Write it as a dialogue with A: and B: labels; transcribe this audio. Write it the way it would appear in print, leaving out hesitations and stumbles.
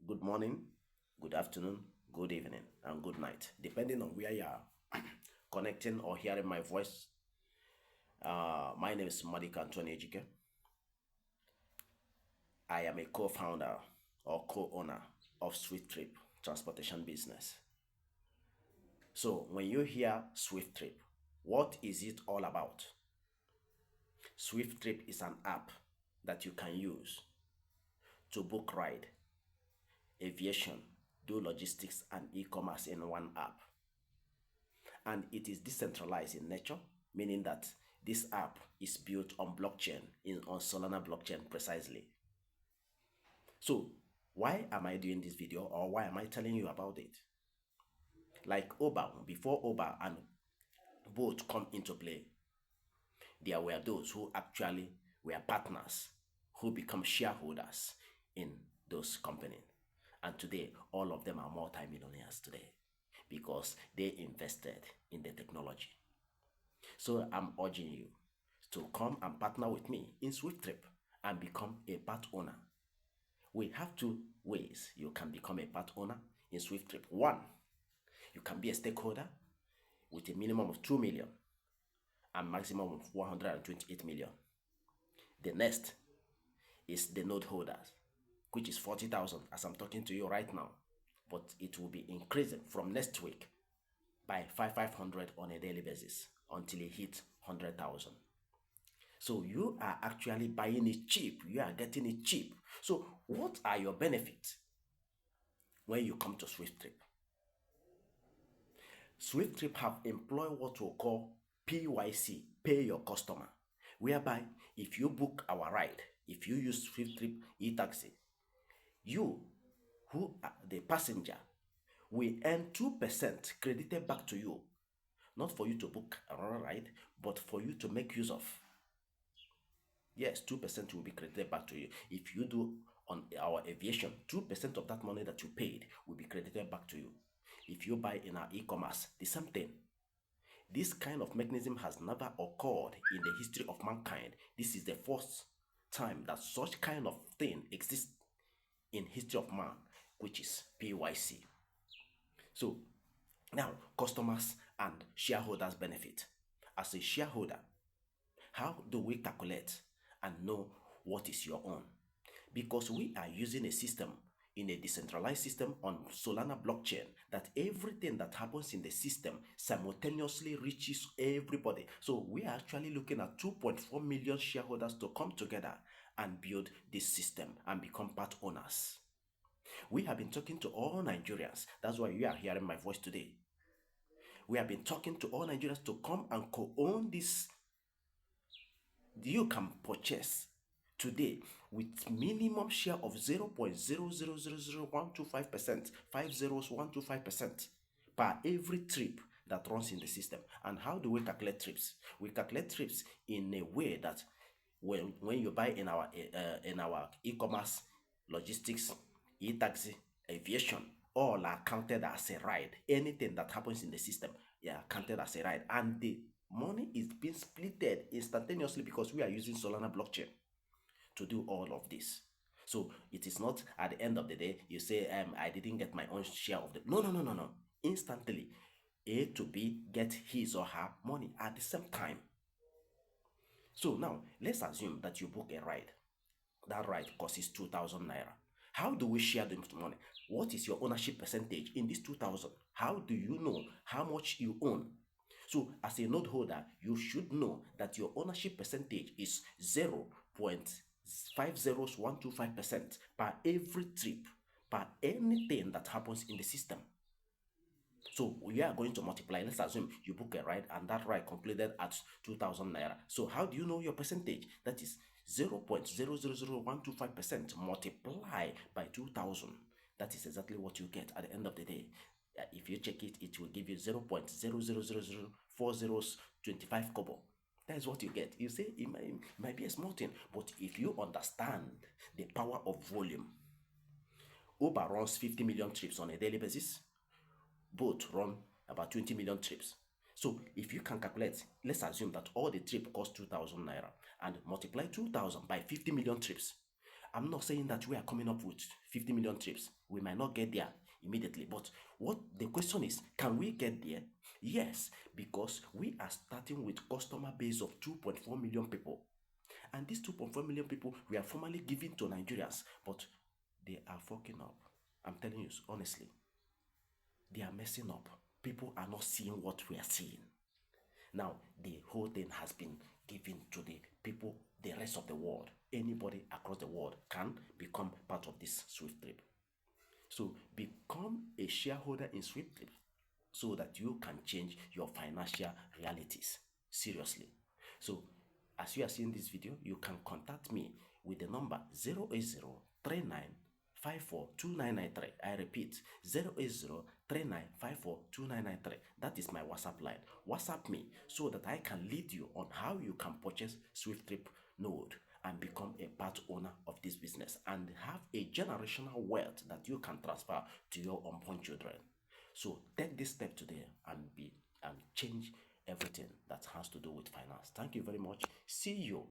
A: good morning, good afternoon, good evening, and good night, depending on where you are connecting or hearing my voice. My name is Madika Anthony Ejike. I am a co-founder or co-owner of Swifttrip transportation business. So when you hear Swifttrip, what is it all about? Swifttrip is an app that you can use to book ride, aviation, do logistics and e-commerce in one app. And it is decentralized in nature, meaning that this app is built on blockchain, on Solana blockchain precisely. So why am I doing this video, or why am I telling you about it? Like Uber, before Uber and Bolt come into play, there were those who actually were partners who become shareholders in those companies. And today, all of them are multi-millionaires today because they invested in the technology. So I'm urging you to come and partner with me in Swifttrip and become a part owner. We have two ways you can become a part owner in Swifttrip. One, you can be a stakeholder with a minimum of 2 million and maximum of 128 million. The next is the node holders, which is 40,000 as I'm talking to you right now, but it will be increasing from next week by 500 on a daily basis until it hits 100,000. So you are actually buying it cheap. You are getting it cheap. So what are your benefits when you come to Swifttrip? Swifttrip have employed what we call PYC, pay your customer, whereby if you book our ride, if you use Swifttrip e-taxi, you, who are the passenger, will earn 2% credited back to you, not for you to book another ride, but for you to make use of. Yes, 2% will be credited back to you. If you do on our aviation, 2% of that money that you paid will be credited back to you. If you buy in our e-commerce, the same thing. This kind of mechanism has never occurred in the history of mankind. This is the first time that such kind of thing exists in history of man, which is PYC. So now, customers and shareholders benefit. As a shareholder, how do we calculate and know what is your own? Because we are using a system in a decentralized system on Solana blockchain that everything that happens in the system simultaneously reaches everybody. So we are actually looking at 2.4 million shareholders to come together and build this system and become part owners. We have been talking to all Nigerians. That's why you are hearing my voice today. We have been talking to all Nigerians to come and co-own this. You can purchase today with minimum share of 0.0000125%, 50125% per every trip that runs in the system. And how do we calculate trips? We calculate trips in a way that when you buy in our e-commerce, logistics, e-taxi, aviation, all are counted as a ride. Anything that happens in the system, counted as a ride. And the money is being splitted instantaneously because we are using Solana blockchain to do all of this. So it is not at the end of the day, you say, I didn't get my own share of the... No. Instantly, A to B get his or her money at the same time. So now, let's assume that you book a ride. That ride costs 2,000 naira. How do we share the money? What is your ownership percentage in this 2,000? How do you know how much you own? So as a node holder, you should know that your ownership percentage is 0.50125% per every trip, per anything that happens in the system. So we are going to multiply. Let's assume you book a ride and that ride completed at 2,000 naira. So how do you know your percentage? That is 0.000125% multiply by 2,000. That is exactly what you get at the end of the day. If you check it, it will give you 0.00004025 kobo. That is what you get. You say it might be a small thing, but if you understand the power of volume, Uber runs 50 million trips on a daily basis. Both run about 20 million trips. So if you can calculate, let's assume that all the trip cost 2,000 naira and multiply 2,000 by 50 million trips. I'm not saying that we are coming up with 50 million trips. We might not get there immediately, but what the question is, can we get there? Yes, because we are starting with customer base of 2.4 million people. And these 2.4 million people we are formally giving to Nigerians, but they are fucking up. I'm telling you honestly, they are messing up. People are not seeing what we are seeing. Now, the whole thing has been given to the people, the rest of the world. Anybody across the world can become part of this Swifttrip. So become a shareholder in Swifttrip so that you can change your financial realities. Seriously. So as you are seeing this video, you can contact me with the number 08039542993. I repeat, 08039542993. That is my WhatsApp line. WhatsApp me so that I can lead you on how you can purchase Swifttrip node and become a part owner of this business and have a generational wealth that you can transfer to your unborn children. So take this step today and change everything that has to do with finance. Thank you very much. See you